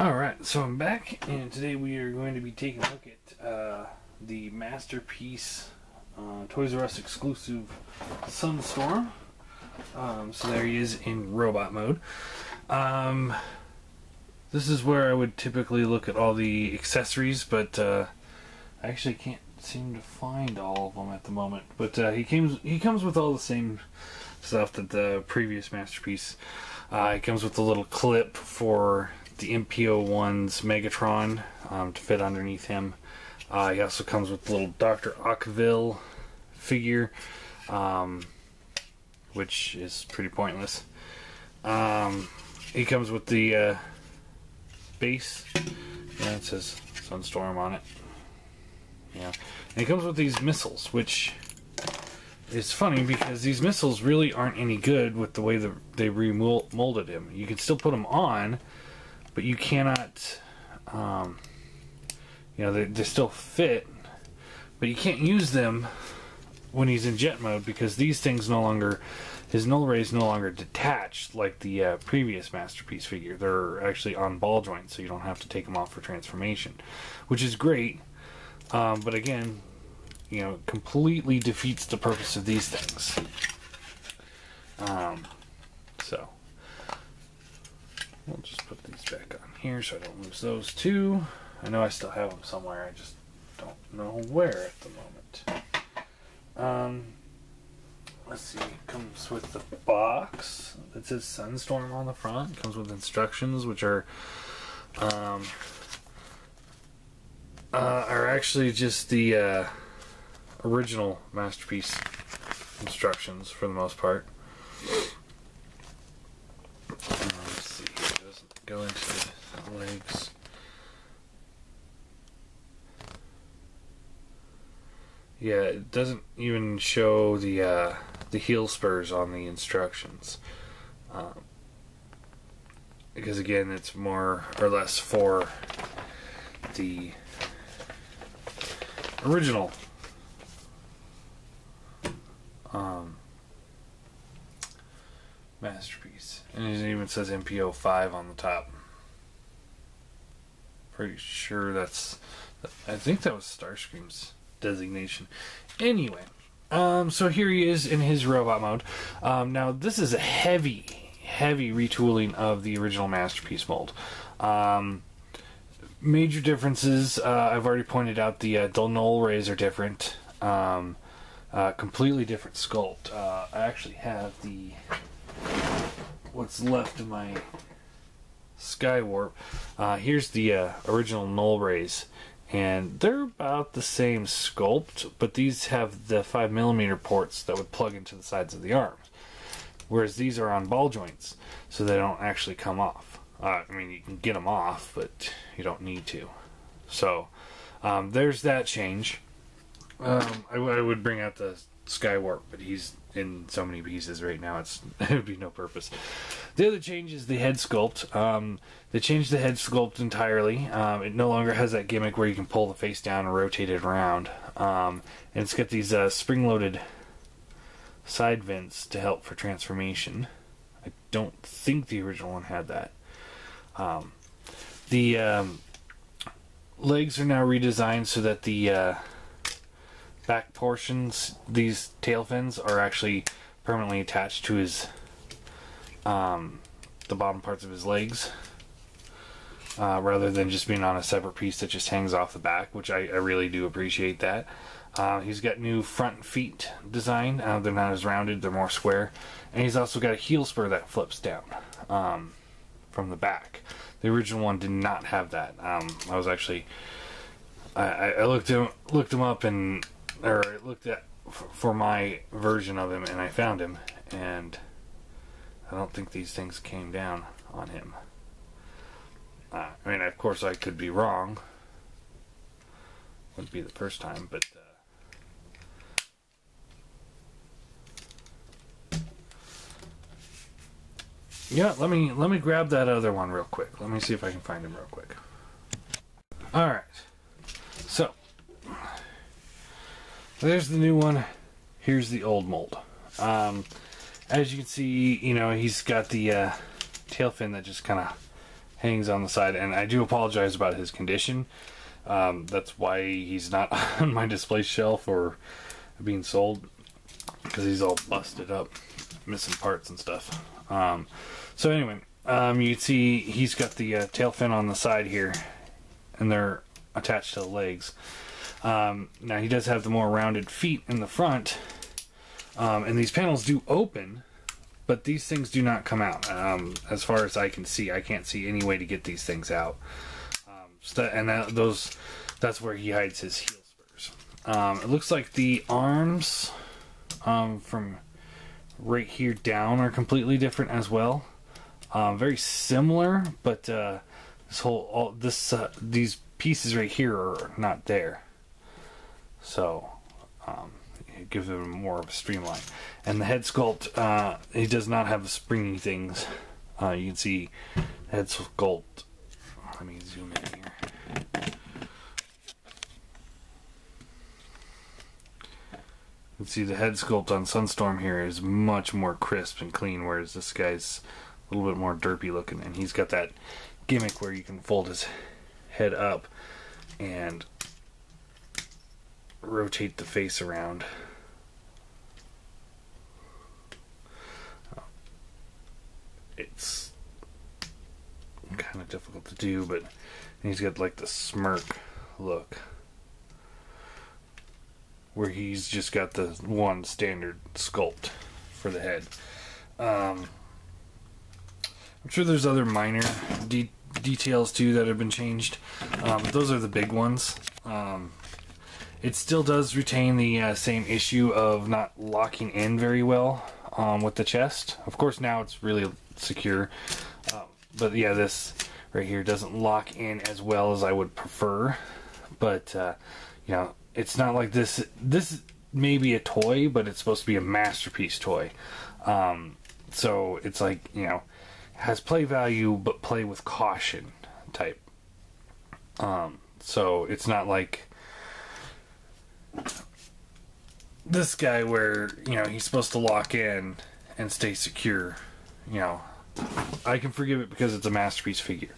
Alright, so I'm back, and today we are going to be taking a look at the Masterpiece Toys R Us exclusive Sunstorm. So there he is in robot mode. This is where I would typically look at all the accessories, but I actually can't seem to find all of them at the moment. But he comes with all the same stuff that the previous Masterpiece. He comes with a little clip for the MPO1's Megatron to fit underneath him. He also comes with the little Dr. Ockerville figure, which is pretty pointless. He comes with the base. Yeah, it says Sunstorm on it. Yeah, and he comes with these missiles, which is funny because these missiles really aren't any good with the way that they remolded him. You can still put them on, but you cannot, they still fit, but you can't use them when he's in jet mode because these things his null rays no longer detached like the previous Masterpiece figure. They're actually on ball joints, so you don't have to take them off for transformation, which is great, but again, completely defeats the purpose of these things. So we'll just put these back on here so I don't lose those too. I know I still have them somewhere, I just don't know where at the moment. Let's see, it comes with the box that says Sunstorm on the front. It comes with instructions, which are actually just the original Masterpiece instructions for the most part. Let's see, it doesn't go into the legs. Yeah, it doesn't even show the heel spurs on the instructions. Because again, it's more or less for the original Masterpiece. And it even says MPO 5 on the top. Pretty sure I think that was Starscream's designation. Anyway, so here he is in his robot mode. Now this is a heavy retooling of the original Masterpiece mold. Major differences, I've already pointed out. The null rays are different. Completely different sculpt. I actually have what's left of my Skywarp. Here's the original null rays, and they're about the same sculpt, but these have the 5mm ports that would plug into the sides of the arms, whereas these are on ball joints, so they don't actually come off. I mean, you can get them off, but you don't need to. So there's that change. I would bring out the Skywarp, but he's in so many pieces right now, it would be no purpose. The other change is the head sculpt. They changed the head sculpt entirely. It no longer has that gimmick where you can pull the face down and rotate it around. And it's got these spring-loaded side vents to help for transformation. I don't think the original one had that. The legs are now redesigned so that the back portions, these tail fins, are actually permanently attached to his the bottom parts of his legs, rather than just being on a separate piece that just hangs off the back, which I really do appreciate that. He's got new front feet design. They're not as rounded, they're more square, and he's also got a heel spur that flips down from the back. The original one did not have that. I was actually I looked him up I looked at for my version of him, and I found him, and I don't think these things came down on him. I mean, of course, I could be wrong. Wouldn't be the first time, but yeah. Let me grab that other one real quick. Let me see if I can find him real quick. All right. So there's the new one. Here's the old mold. As you can see, he's got the tail fin that just kind of hangs on the side, and I do apologize about his condition. That's why he's not on my display shelf or being sold, because he's all busted up, missing parts and stuff. So anyway, you can see he's got the tail fin on the side here, and they're attached to the legs. Now he does have the more rounded feet in the front, and these panels do open, but these things do not come out. As far as I can see, I can't see any way to get these things out. And that's where he hides his heel spurs. It looks like the arms from right here down are completely different as well. Very similar, but these pieces right here are not there. So it gives them more of a streamline. And the head sculpt, he does not have springy things. You can see head sculpt. Let me zoom in here. You can see the head sculpt on Sunstorm here is much more crisp and clean, whereas this guy's a little bit more derpy looking, and he's got that gimmick where you can fold his head up and rotate the face around. It's kind of difficult to do, but he's got like the smirk look where he's just got the one standard sculpt for the head. I'm sure there's other minor details too that have been changed, but those are the big ones. It still does retain the same issue of not locking in very well with the chest. Of course, now it's really secure, but yeah, this right here doesn't lock in as well as I would prefer. But you know, it's not like this. This may be a toy, but it's supposed to be a Masterpiece toy. So it's like, you know, has play value but play with caution type. So it's not like this guy where, you know, he's supposed to lock in and stay secure. You know, I can forgive it because it's a Masterpiece figure.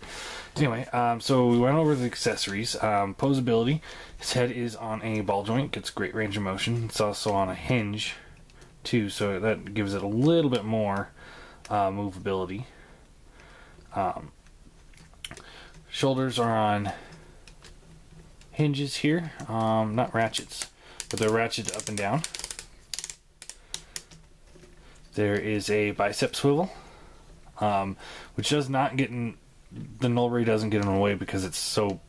Anyway, so we went over the accessories. Posability. His head is on a ball joint, gets great range of motion. It's also on a hinge too, so that gives it a little bit more movability. Shoulders are on hinges here, not ratchets, but they're ratcheted up and down. There is a bicep swivel, which does not get in, the null ray doesn't get in the way because it's so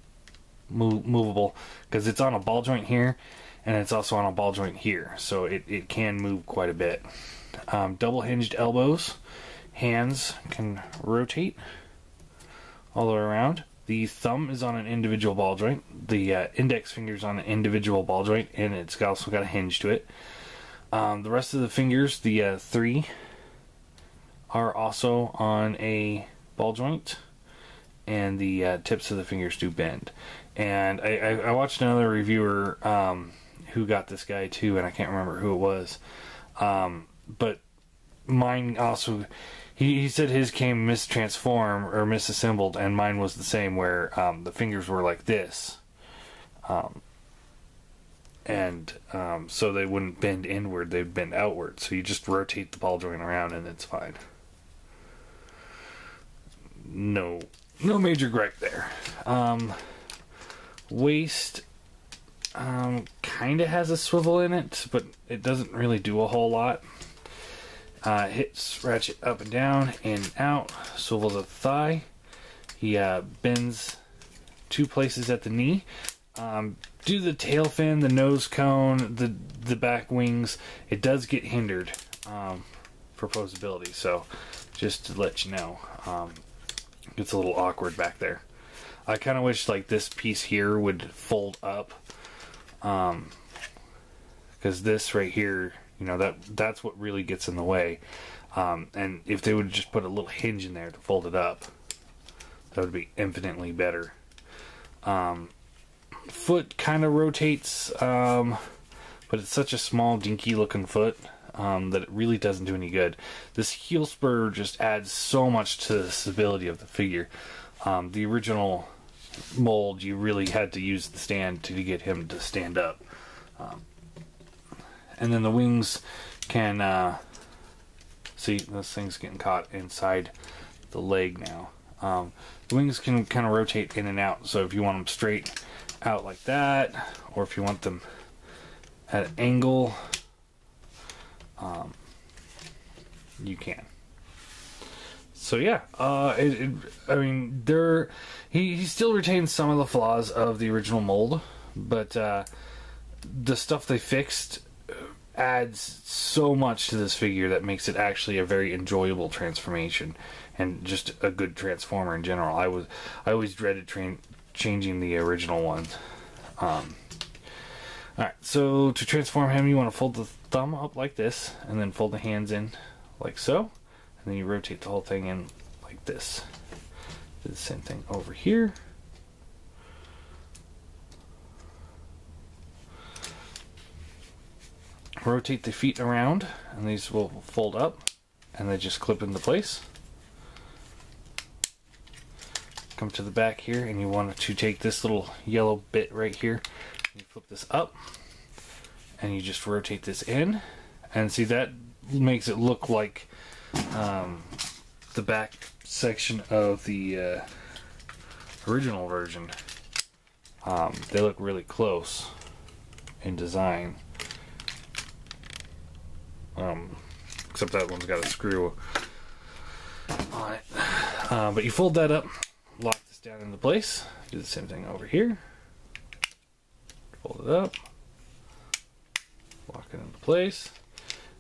movable, because it's on a ball joint here and it's also on a ball joint here, so it can move quite a bit. Double hinged elbows, hands can rotate all the way around. The thumb is on an individual ball joint, the index finger's on an individual ball joint, and it's also got a hinge to it. The rest of the fingers, the three, are also on a ball joint, and the tips of the fingers do bend. And I watched another reviewer who got this guy too, and I can't remember who it was, but mine also, he said his came mistransformed or misassembled, and mine was the same, where the fingers were like this, so they wouldn't bend inward, they'd bend outward. So you just rotate the ball joint around and it's fine. No major gripe there. Waist kind of has a swivel in it, but it doesn't really do a whole lot. Hips ratchet up and down, in and out, swivels at the thigh. He bends 2 places at the knee. Do the tail fin, the nose cone, the back wings, it does get hindered for posability, so just to let you know, it gets a little awkward back there. I kind of wish like this piece here would fold up, because this right here, you know, that's what really gets in the way. And if they would just put a little hinge in there to fold it up, that would be infinitely better. Foot kind of rotates, but it's such a small, dinky looking foot that it really doesn't do any good. This heel spur just adds so much to the stability of the figure. The original mold, you really had to use the stand to get him to stand up. And then the wings can, see, this thing's getting caught inside the leg now. The wings can kind of rotate in and out, so if you want them straight out like that, or if you want them at an angle, you can. So yeah, I mean, he still retains some of the flaws of the original mold, but the stuff they fixed adds so much to this figure that makes it actually a very enjoyable transformation and just a good transformer in general. I always dreaded changing the original one. Alright, so to transform him, you want to fold the thumb up like this, and then fold the hands in like so, and then you rotate the whole thing in like this. Do the same thing over here. Rotate the feet around, and these will fold up, and they just clip into place. Come to the back here, and you want to take this little yellow bit right here, and you flip this up, and you just rotate this in, and see, that makes it look like the back section of the original version. They look really close in design, except that one's got a screw on it. But you fold that up, lock this down into place, do the same thing over here, fold it up, lock it into place,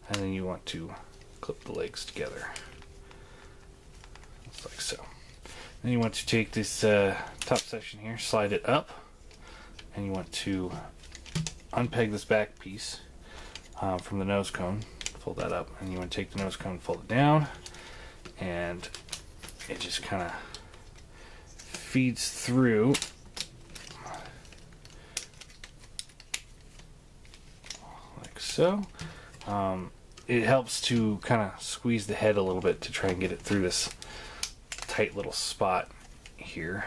and then you want to clip the legs together, just like so. Then you want to take this top section here, slide it up, and you want to unpeg this back piece from the nose cone, fold that up, and you want to take the nose cone, fold it down, and it just kind of feeds through like so. It helps to kind of squeeze the head a little bit to try and get it through this tight little spot here,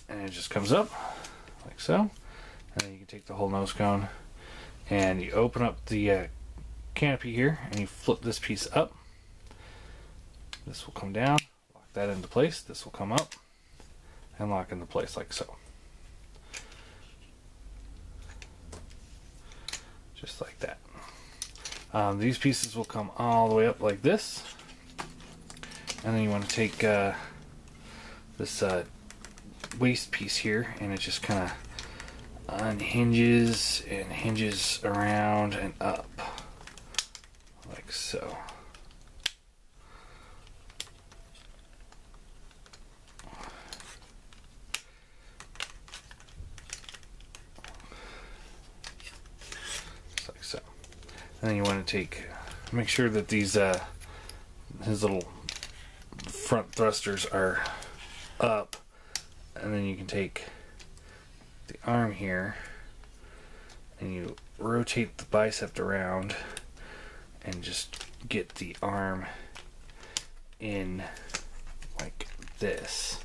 and it just comes up like so. And then you can take the whole nose cone and you open up the canopy here, and you flip this piece up. This will come down, lock that into place. This will come up and lock into place like so. Just like that. These pieces will come all the way up like this, and then you want to take this waist piece here, and it just kind of unhinges and hinges around and up like so. Just like so. And then you want to make sure that these his little front thrusters are up, and then you can take the arm here and you rotate the bicep around and just get the arm in like this.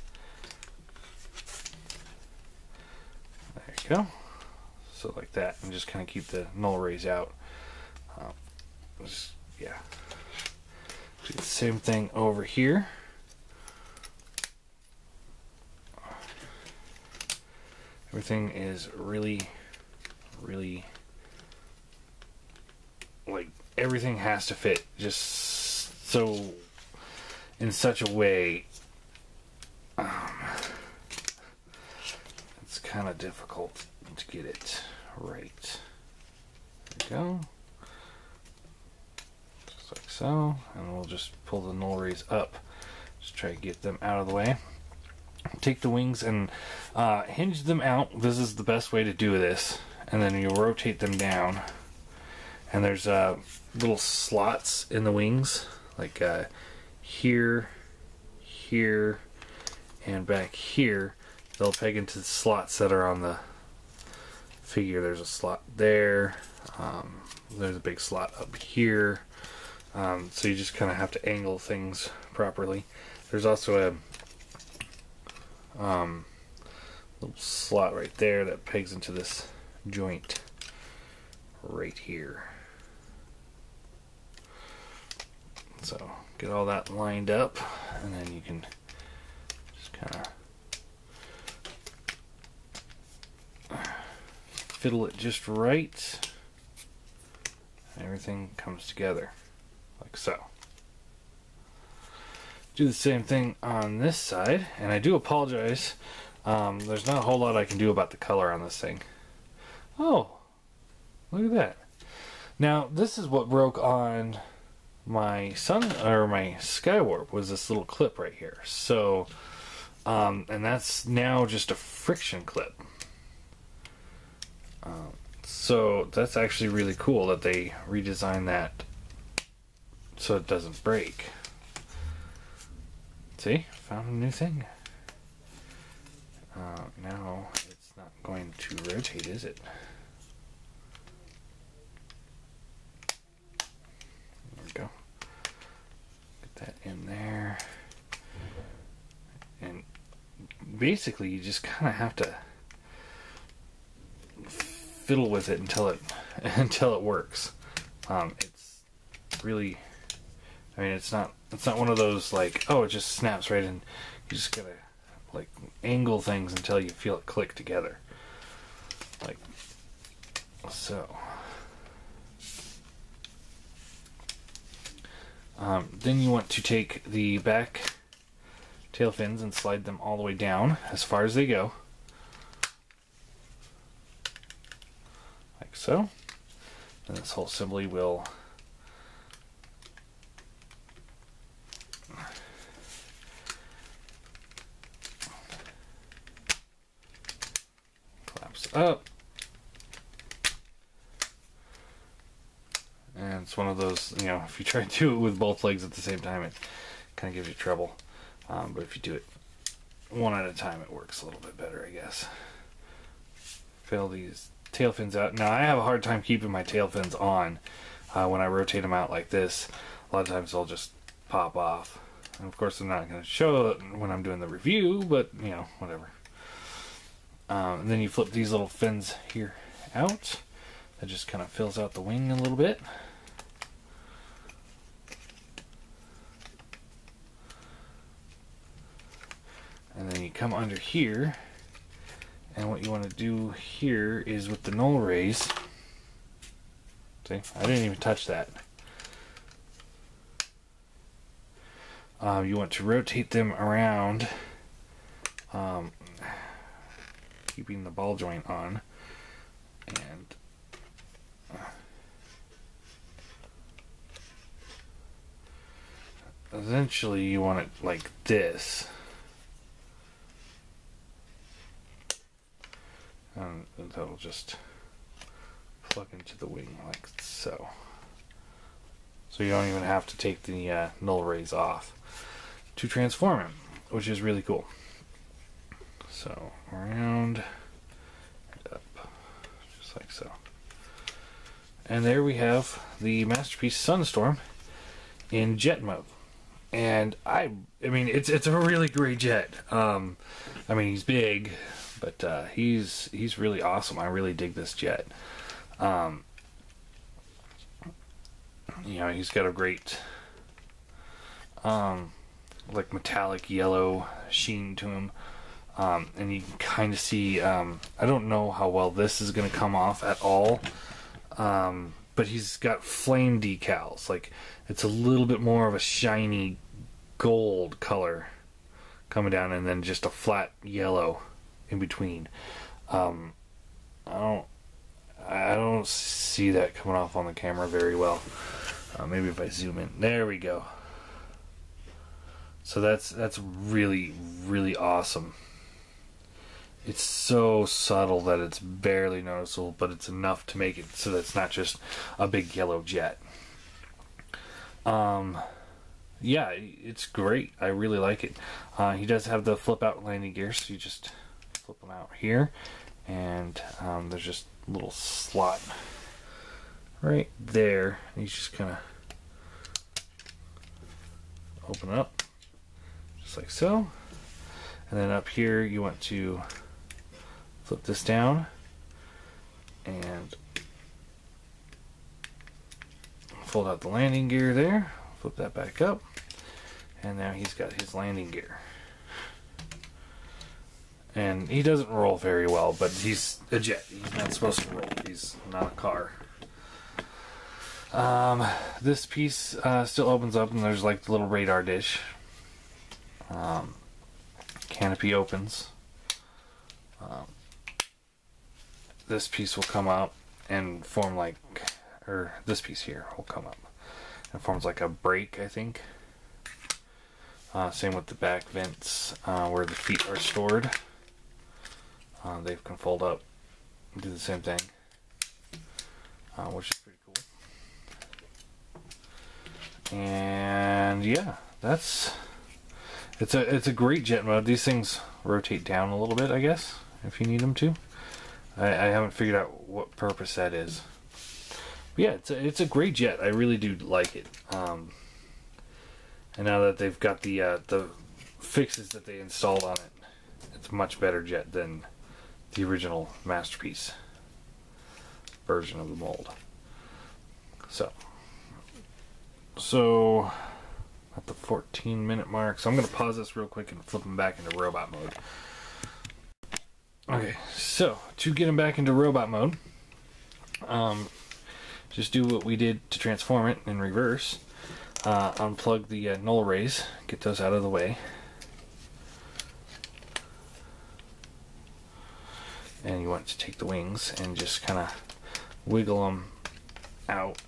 There you go. So like that, and just kind of keep the null rays out. Yeah. Do the same thing over here. Everything is really, like, everything has to fit just so, in such a way, it's kind of difficult to get it right. There we go. Just like so. And we'll just pull the null rays up. Just try to get them out of the way. Take the wings and hinge them out. This is the best way to do this. And then you rotate them down. And there's little slots in the wings, like here, here, and back here. They'll peg into the slots that are on the figure. There's a slot there. There's a big slot up here. So you just kind of have to angle things properly. There's also a little slot right there that pegs into this joint right here. So get all that lined up, and then you can just kind of fiddle it just right. Everything comes together like so. Do the same thing on this side, and I do apologize. There's not a whole lot I can do about the color on this thing. Oh, look at that. Now, this is what broke on my my Skywarp, was this little clip right here. So, and that's now just a friction clip. So that's actually really cool that they redesigned that so it doesn't break. See, found a new thing. Now it's not going to rotate, is it? There we go. Get that in there. And basically you just kind of have to fiddle with it until it works. It's really, I mean, it's not one of those like, oh, it just snaps right in. You just gotta like angle things until you feel it click together, like so. Then you want to take the back tail fins and slide them all the way down as far as they go, like so. And this whole assembly will collapse up. And it's one of those, you know, if you try to do it with both legs at the same time, it kind of gives you trouble. But if you do it one at a time, it works a little bit better, I guess. Fill these tail fins out. Now, I have a hard time keeping my tail fins on when I rotate them out like this. A lot of times they'll just pop off. And of course, I'm not going to show it when I'm doing the review, but, you know, whatever. And then you flip these little fins here out. That just kind of fills out the wing a little bit. And then you come under here, and what you want to do here is with the null rays. See, I didn't even touch that. You want to rotate them around, keeping the ball joint on, and eventually you want it like this. And that'll just plug into the wing like so. So you don't even have to take the null rays off to transform it, which is really cool. So around and up, just like so. And there we have the Masterpiece Sunstorm in jet mode. And I mean, it's a really great jet. I mean, he's big, but he's really awesome. I really dig this jet. You know, he's got a great like metallic yellow sheen to him, and you can kind of see. I don't know how well this is going to come off at all, but he's got flame decals. Like, it's a little bit more of a shiny gold color coming down, and then just a flat yellow in between. I don't see that coming off on the camera very well. Maybe if I zoom in. There we go. So that's really, really awesome. It's so subtle that it's barely noticeable, but it's enough to make it so that it's not just a big yellow jet. Yeah, it's great. I really like it. He does have the flip out landing gear, so you just flip them out here, and there's just a little slot right there. You just kind of open it up, just like so. And then up here, you want to flip this down and fold out the landing gear there. Flip that back up. And now he's got his landing gear. And he doesn't roll very well, but he's a jet. He's not supposed to roll. He's not a car. This piece still opens up, and there's like the little radar dish. Canopy opens. This piece will come up and form like, or this piece here will come up and forms like a brake, I think. Same with the back vents where the feet are stored. They can fold up and do the same thing, which is pretty cool. And yeah, it's a great jet mode. These things rotate down a little bit, I guess, if you need them to. I haven't figured out what purpose that is. But yeah, it's a great jet. I really do like it. And now that they've got the fixes that they installed on it, it's a much better jet than the original Masterpiece version of the mold. So at the 14-minute mark, so I'm going to pause this real quick and flip them back into robot mode. Okay, so to get him back into robot mode, just do what we did to transform it in reverse. Unplug the null rays, get those out of the way. And you want to take the wings and just kind of wiggle them out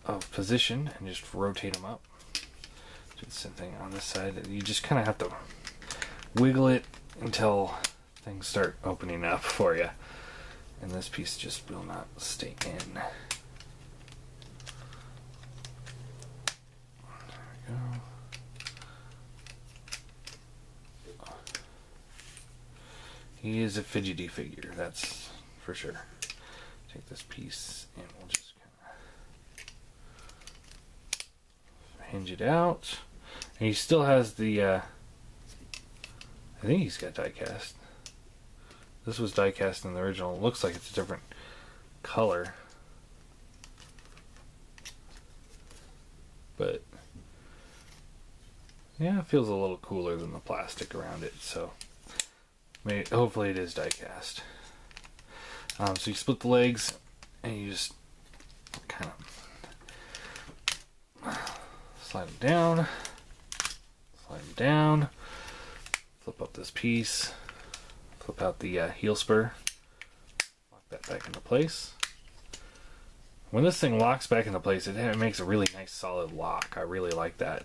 of position and just rotate them up. Do the same thing on this side. You just kind of have to wiggle it until things start opening up for you. And this piece just will not stay in. There we go. He is a fidgety figure, that's for sure. Take this piece and we'll just kind of hinge it out. And he still has the, I think he's got die cast. This was die cast in the original. It looks like it's a different color. But yeah, it feels a little cooler than the plastic around it, so hopefully it is die cast. So you split the legs and you just kind of slide them down, flip up this piece, flip out the heel spur, lock that back into place. When this thing locks back into place, it makes a really nice solid lock. I really like that.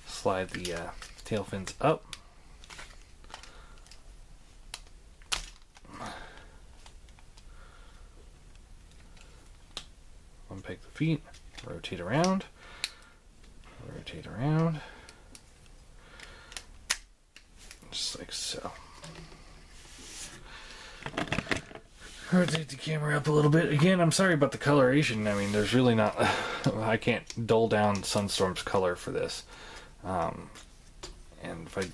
Slide the tail fins up. Unpeg the feet, rotate around, just like so. Rotate the camera up a little bit. Again, I'm sorry about the coloration. I mean, there's really not, I can't dull down Sunstorm's color for this. And if I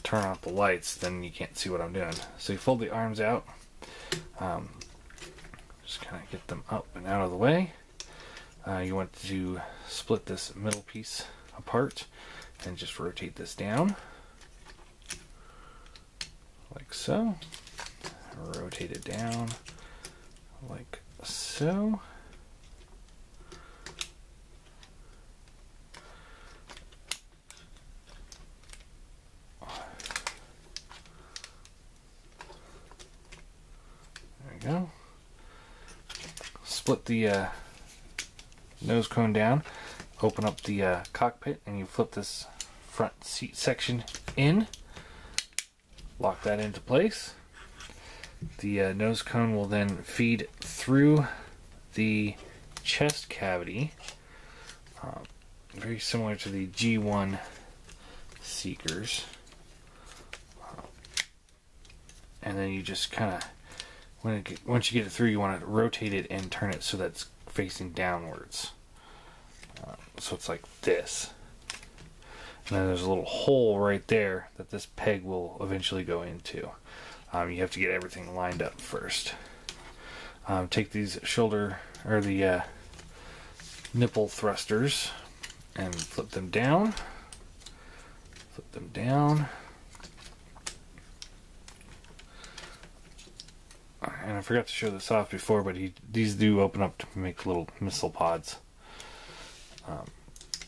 turn off the lights, then you can't see what I'm doing. So you fold the arms out, just kind of get them up and out of the way. You want to split this middle piece apart and just rotate this down like so. Rotate it down like so. There we go. Split the nose cone down, open up the cockpit, and you flip this front seat section in, lock that into place. The nose cone will then feed through the chest cavity, very similar to the G1 Seekers. And then you just kind of, once you get it through, you want to rotate it and turn it so that's facing downwards. So it's like this. And then there's a little hole right there that this peg will eventually go into. You have to get everything lined up first. Take these shoulder, or the nipple thrusters, and flip them down. Flip them down. And I forgot to show this off before, but these do open up to make little missile pods.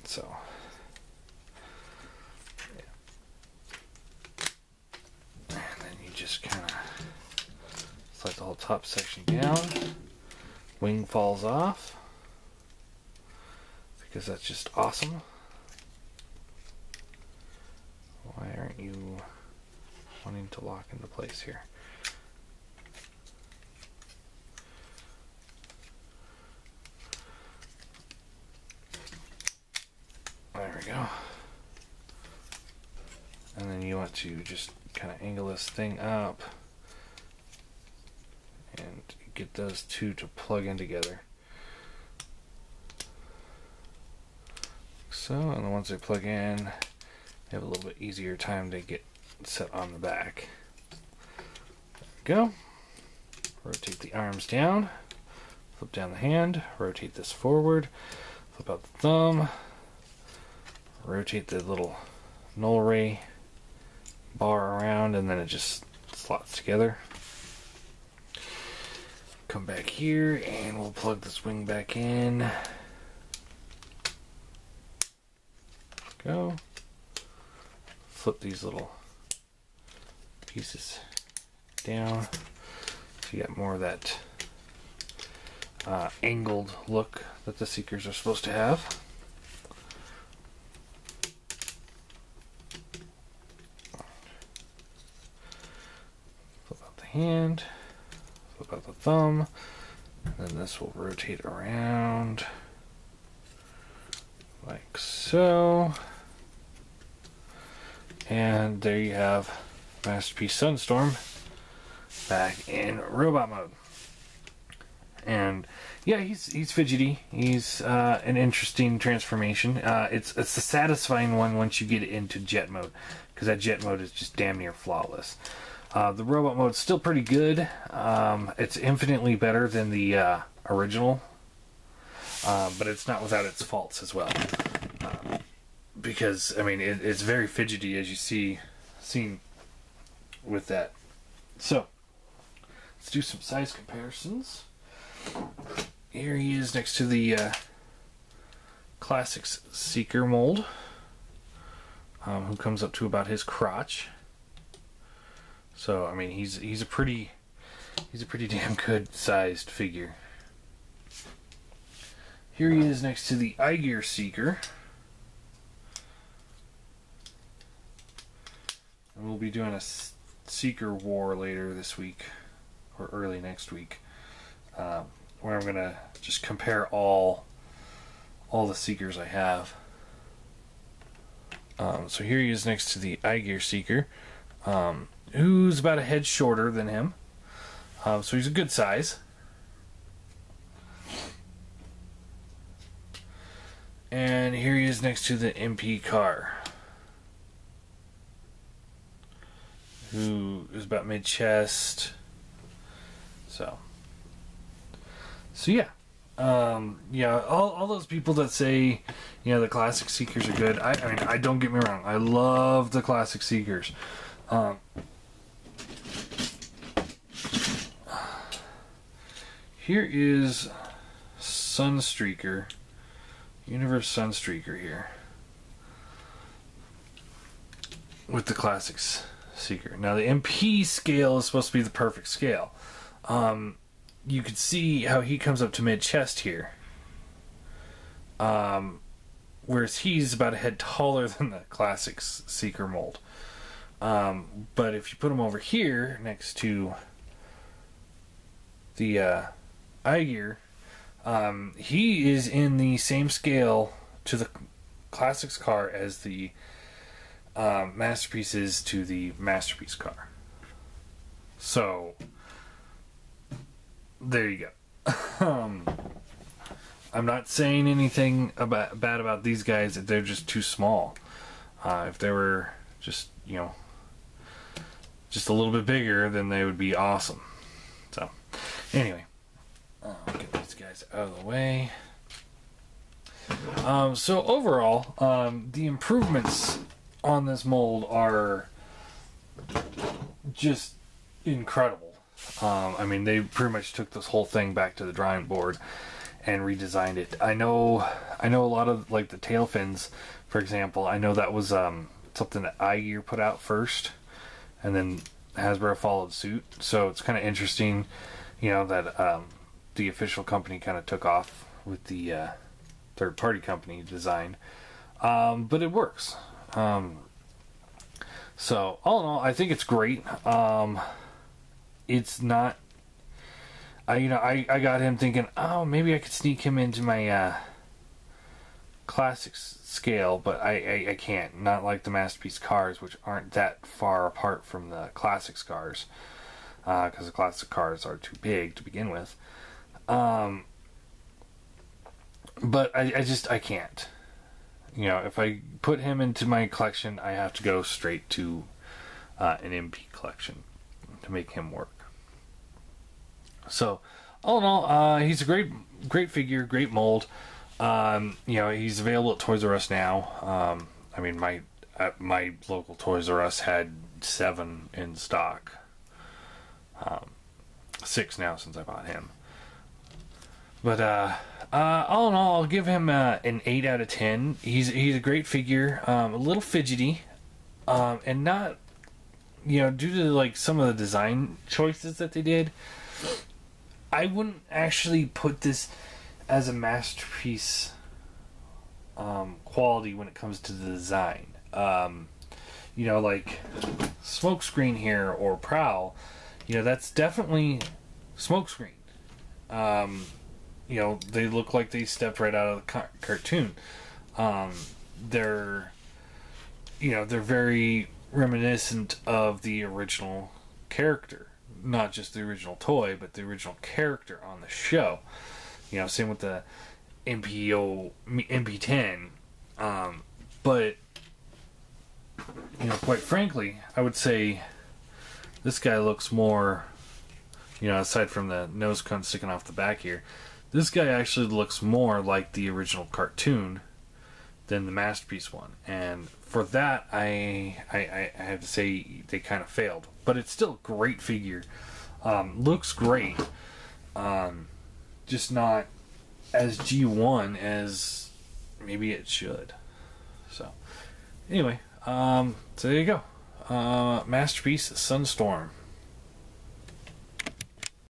So, yeah. And then you just kind of slide the whole top section down. Wing falls off, because that's just awesome. Why aren't you wanting to lock into place here? There we go. And then you want to just kind of angle this thing up and get those two to plug in together. Like so, and then once they plug in, you have a little bit easier time to get set on the back. There we go. Rotate the arms down, flip down the hand, rotate this forward, flip out the thumb, rotate the little null ray bar around, and then it just slots together. Come back here and we'll plug this wing back in. Go. Flip these little pieces down so you got more of that angled look that the Seekers are supposed to have. Hand, flip out the thumb, and then this will rotate around like so, and there you have Masterpiece Sunstorm back in robot mode. And yeah, he's fidgety. He's an interesting transformation. It's the satisfying one once you get into jet mode, because that jet mode is just damn near flawless. The robot mode's still pretty good. It's infinitely better than the original, but it's not without its faults as well. Because, I mean, it's very fidgety, as you seen with that. So, let's do some size comparisons. Here he is next to the Classics Seeker mold, who comes up to about his crotch. So, I mean, he's a pretty damn good sized figure. Here he is next to the iGear Seeker. And we'll be doing a Seeker war later this week, or early next week, where I'm gonna just compare all the Seekers I have. So here he is next to the iGear Seeker. Who's about a head shorter than him. So he's a good size. And here he is next to the MP car, who is about mid-chest. So yeah. Yeah, all those people that say, you know, the Classic Seekers are good. I mean, I don't get me wrong. I love the Classic Seekers. Here is Sunstreaker, Universe Sunstreaker here, with the Classics Seeker. Now the MP scale is supposed to be the perfect scale. You can see how he comes up to mid-chest here, whereas he's about a head taller than the Classics Seeker mold. But if you put him over here next to the iGear, he is in the same scale to the Classics car as the Masterpiece is to the Masterpiece car. So there you go. I'm not saying anything bad about these guys. They're just too small. If they were just, you know, just a little bit bigger, then they would be awesome. So, anyway, I'll get these guys out of the way. So overall, the improvements on this mold are just incredible. I mean, they pretty much took this whole thing back to the drawing board and redesigned it. I know a lot of, like, the tail fins, for example. I know that was something that iGear put out first, and then Hasbro followed suit. So it's kind of interesting, you know, that the official company kind of took off with the third-party company design. But it works. So all in all, I think it's great. It's not. I got him thinking, oh, maybe I could sneak him into my classics scale, but I can't. Not like the Masterpiece cars, which aren't that far apart from the classics cars, because the classic cars are too big to begin with. But I can't. You know, if I put him into my collection, I have to go straight to an MP collection to make him work. So, all in all, he's a great figure, great mold. You know, he's available at Toys R Us now. I mean, my local Toys R Us had 7 in stock. 6 now since I bought him. But all in all, I'll give him an 8 out of 10. He's a great figure. A little fidgety, and not, you know, due to like some of the design choices that they did. I wouldn't actually put this as a masterpiece quality when it comes to the design. You know, like Smokescreen here or Prowl, you know, that's definitely Smokescreen. You know, they look like they stepped right out of the cartoon. They're very reminiscent of the original character. Not just the original toy, but the original character on the show. You know, same with the MP10. But, you know, quite frankly, I would say this guy looks more, you know, aside from the nose cone sticking off the back here, this guy actually looks more like the original cartoon than the Masterpiece one. And for that, I have to say they kind of failed. But it's still a great figure. Looks great. Just not as G1 as maybe it should. So, anyway, so there you go. Masterpiece Sunstorm.